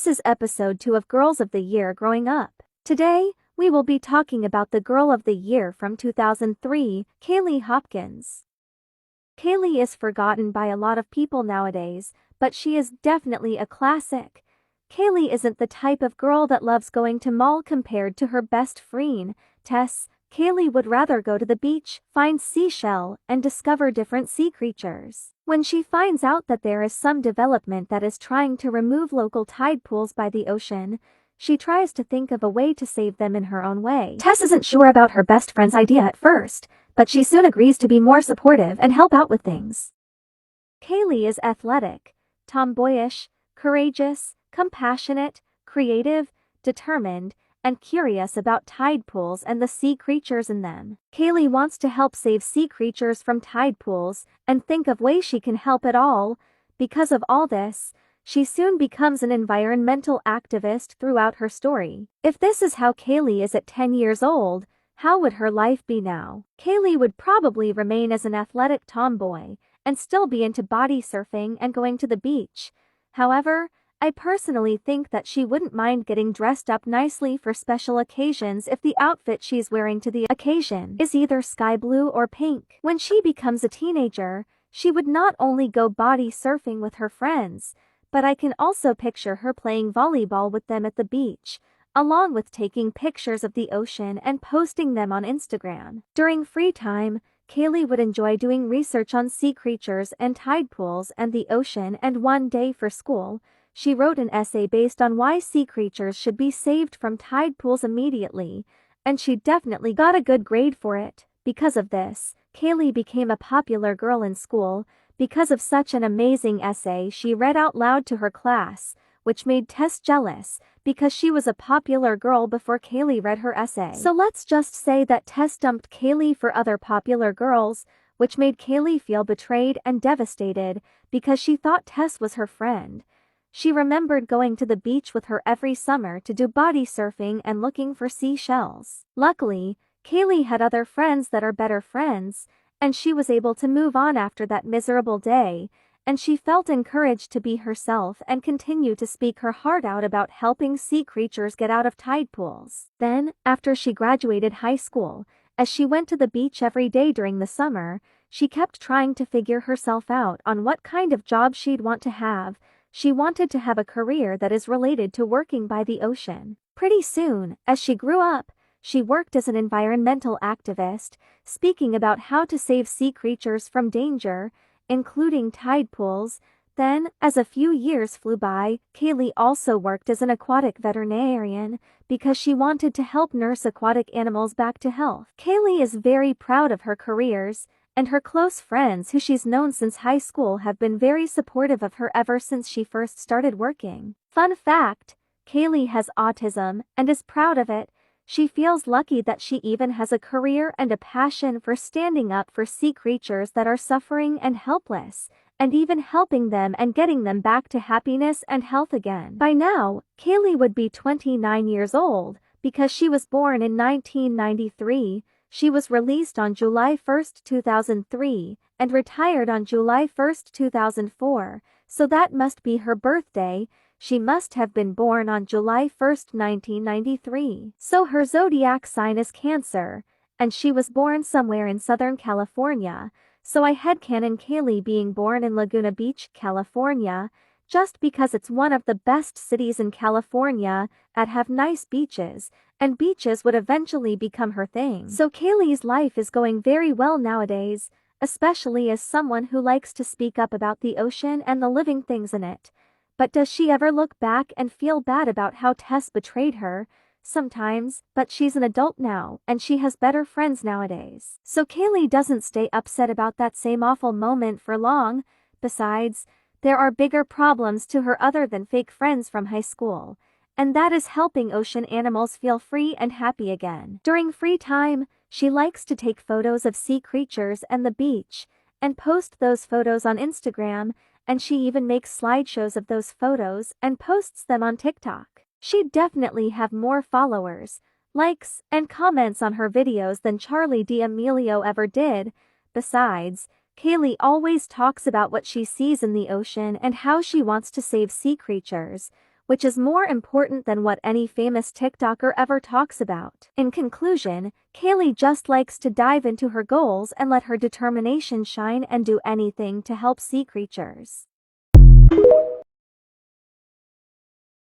This is episode 2 of Girls of the Year Growing Up. Today, we will be talking about the Girl of the Year from 2003, Kailey Hopkins. Kailey is forgotten by a lot of people nowadays, but she is definitely a classic. Kailey isn't the type of girl that loves going to mall compared to her best friend, Tess. Kailey would rather go to the beach, find seashell, and discover different sea creatures. When she finds out that there is some development that is trying to remove local tide pools by the ocean, she tries to think of a way to save them in her own way. Tess isn't sure about her best friend's idea at first, but she soon agrees to be more supportive and help out with things. Kailey is athletic, tomboyish, courageous, compassionate, creative, determined, and curious about tide pools and the sea creatures in them. Kailey wants to help save sea creatures from tide pools and think of ways she can help at all. Because of all this, she soon becomes an environmental activist throughout her story. If this is how Kailey is at 10 years old, how would her life be now? Kailey would probably remain as an athletic tomboy and still be into body surfing and going to the beach. However, I personally think that she wouldn't mind getting dressed up nicely for special occasions if the outfit she's wearing to the occasion is either sky blue or pink. When she becomes a teenager, she would not only go body surfing with her friends, but I can also picture her playing volleyball with them at the beach, along with taking pictures of the ocean and posting them on Instagram. During free time, Kailey would enjoy doing research on sea creatures and tide pools and the ocean, and one day for school, she wrote an essay based on why sea creatures should be saved from tide pools immediately, and she definitely got a good grade for it. Because of this, Kailey became a popular girl in school. Because of such an amazing essay she read out loud to her class, which made Tess jealous, because she was a popular girl before Kailey read her essay. So let's just say that Tess dumped Kailey for other popular girls, which made Kailey feel betrayed and devastated, because she thought Tess was her friend. She remembered going to the beach with her every summer to do body surfing and looking for seashells. Luckily, Kailey had other friends that are better friends, and she was able to move on after that miserable day, and she felt encouraged to be herself and continue to speak her heart out about helping sea creatures get out of tide pools. Then, after she graduated high school, as she went to the beach every day during the summer, she kept trying to figure herself out on what kind of job she'd want to have. She wanted to have a career that is related to working by the ocean. Pretty soon, as she grew up, she worked as an environmental activist, speaking about how to save sea creatures from danger, including tide pools. Then, as a few years flew by, Kailey also worked as an aquatic veterinarian because she wanted to help nurse aquatic animals back to health. Kailey is very proud of her careers, and her close friends who she's known since high school have been very supportive of her ever since she first started working. Fun fact, Kailey has autism and is proud of it. She feels lucky that she even has a career and a passion for standing up for sea creatures that are suffering and helpless, and even helping them and getting them back to happiness and health again. By now, Kailey would be 29 years old, because she was born in 1993. She was released on July 1, 2003, and retired on July 1, 2004, so that must be her birthday. She must have been born on July 1, 1993. So her zodiac sign is Cancer, and she was born somewhere in Southern California, so I headcanon Kailey being born in Laguna Beach, California, just because it's one of the best cities in California that have nice beaches, and beaches would eventually become her thing. So Kailey's life is going very well nowadays, especially as someone who likes to speak up about the ocean and the living things in it. But does she ever look back and feel bad about how Tess betrayed her? Sometimes, but she's an adult now, and she has better friends nowadays. So Kailey doesn't stay upset about that same awful moment for long. Besides, there are bigger problems to her other than fake friends from high school, and that is helping ocean animals feel free and happy again. During free time, she likes to take photos of sea creatures and the beach, and post those photos on Instagram, and she even makes slideshows of those photos and posts them on TikTok. She'd definitely have more followers, likes, and comments on her videos than Charli D'Amelio ever did. Besides, Kailey always talks about what she sees in the ocean and how she wants to save sea creatures, which is more important than what any famous TikToker ever talks about. In conclusion, Kailey just likes to dive into her goals and let her determination shine and do anything to help sea creatures.